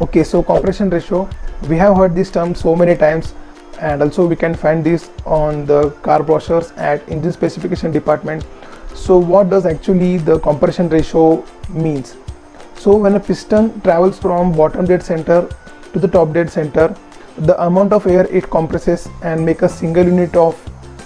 Okay, so compression ratio, we have heard this term so many times, and also we can find this on the car brochures at engine specification department. So what does actually the compression ratio means? So when a piston travels from bottom dead center to the top dead center, the amount of air it compresses and make a single unit of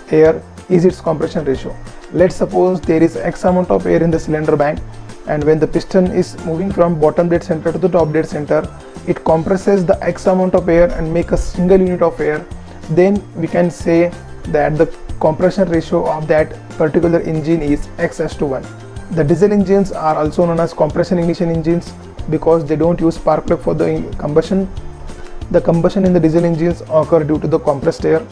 air is its compression ratio. Let's suppose there is X amount of air in the cylinder bank, and when the piston is moving from bottom dead center to the top dead center, it compresses the X amount of air and make a single unit of air. Then we can say that the compression ratio of that particular engine is X:1. The diesel engines are also known as compression ignition engines because they don't use spark plug for the combustion. The combustion in the diesel engines occur due to the compressed air.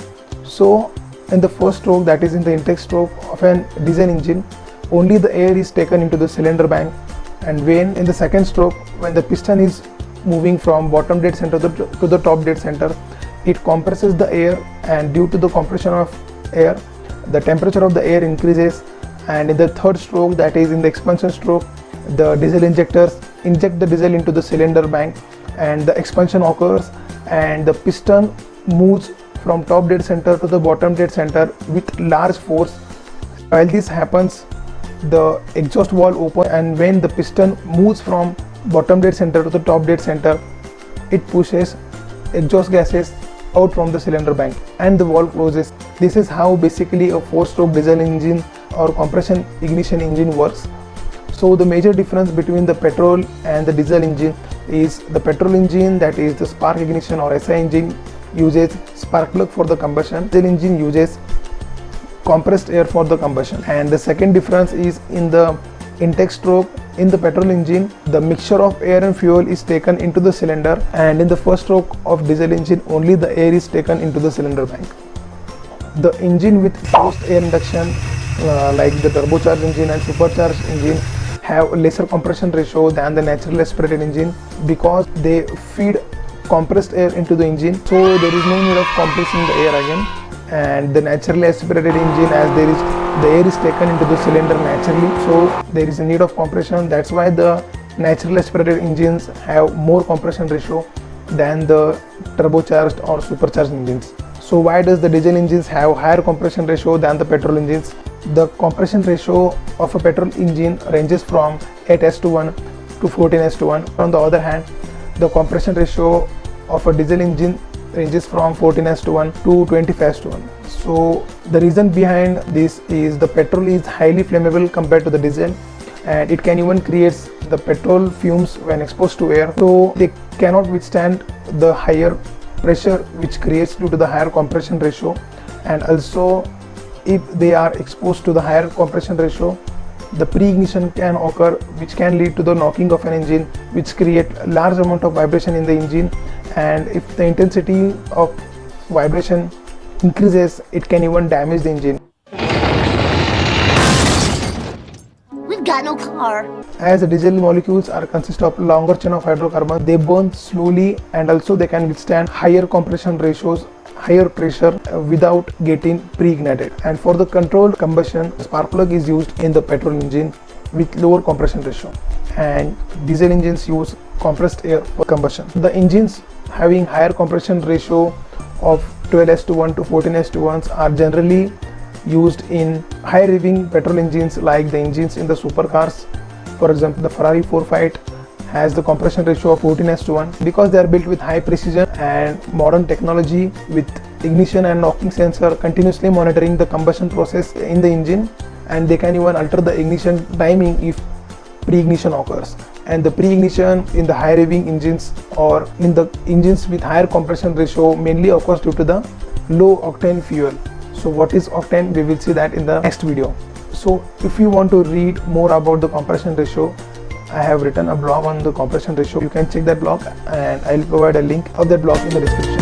So in the first stroke, that is in the intake stroke of an diesel engine, only the air is taken into the cylinder bank, and when in the second stroke, when the piston is moving from bottom dead center to the top dead center, it compresses the air, and due to the compression of air, the temperature of the air increases. And in the third stroke, that is in the expansion stroke, the diesel injectors inject the diesel into the cylinder bank and the expansion occurs, and the piston moves from top dead center to the bottom dead center with large force. While this happens, the exhaust valve opens, and when the piston moves from bottom dead center to the top dead center, it pushes exhaust gases out from the cylinder bank and the valve closes. This is how basically a 4-stroke diesel engine or compression ignition engine works. So the major difference between the petrol and the diesel engine is the petrol engine, that is the spark ignition or SI engine, uses spark plug for the combustion. Diesel engine uses compressed air for the combustion. And the second difference is in the intake stroke. In the petrol engine, the mixture of air and fuel is taken into the cylinder, and in the first stroke of diesel engine, only the air is taken into the cylinder bank. The engine with forced air induction like the turbocharged engine and supercharged engine have lesser compression ratio than the naturally aspirated engine because they feed compressed air into the engine, so there is no need of compressing the air again. And the naturally aspirated engine, as the air is taken into the cylinder naturally, so there is a need of compression. That's why the naturally aspirated engines have more compression ratio than the turbocharged or supercharged engines. So why does the diesel engines have higher compression ratio than the petrol engines? The compression ratio of a petrol engine ranges from 8:1 to 14:1. On the other hand, the compression ratio of a diesel engine ranges from 14:1 to 25:1. So the reason behind this is the petrol is highly flammable compared to the diesel, and it can even create the petrol fumes when exposed to air, so they cannot withstand the higher pressure which creates due to the higher compression ratio. And also, if they are exposed to the higher compression ratio, the pre-ignition can occur, which can lead to the knocking of an engine, which create a large amount of vibration in the engine. And if the intensity of vibration increases, it can even damage the engine. We've got no car. As the diesel molecules are consist of longer chain of hydrocarbons, they burn slowly, and also they can withstand higher compression ratios, higher pressure without getting pre-ignited. And for the controlled combustion, spark plug is used in the petrol engine with lower compression ratio, and diesel engines use compressed air for combustion. The engines having higher compression ratio of 12:1 to 14:1 are generally used in high revving petrol engines like the engines in the supercars. For example, the Ferrari 458 has the compression ratio of 14:1 because they are built with high precision and modern technology with ignition and knocking sensor continuously monitoring the combustion process in the engine, and they can even alter the ignition timing if pre-ignition occurs. And the pre-ignition in the high revving engines or in the engines with higher compression ratio mainly occurs due to the low octane fuel. So what is octane? We will see that in the next video. So if you want to read more about the compression ratio, I have written a blog on the compression ratio. You can check that blog, and I will provide a link of that blog in the description.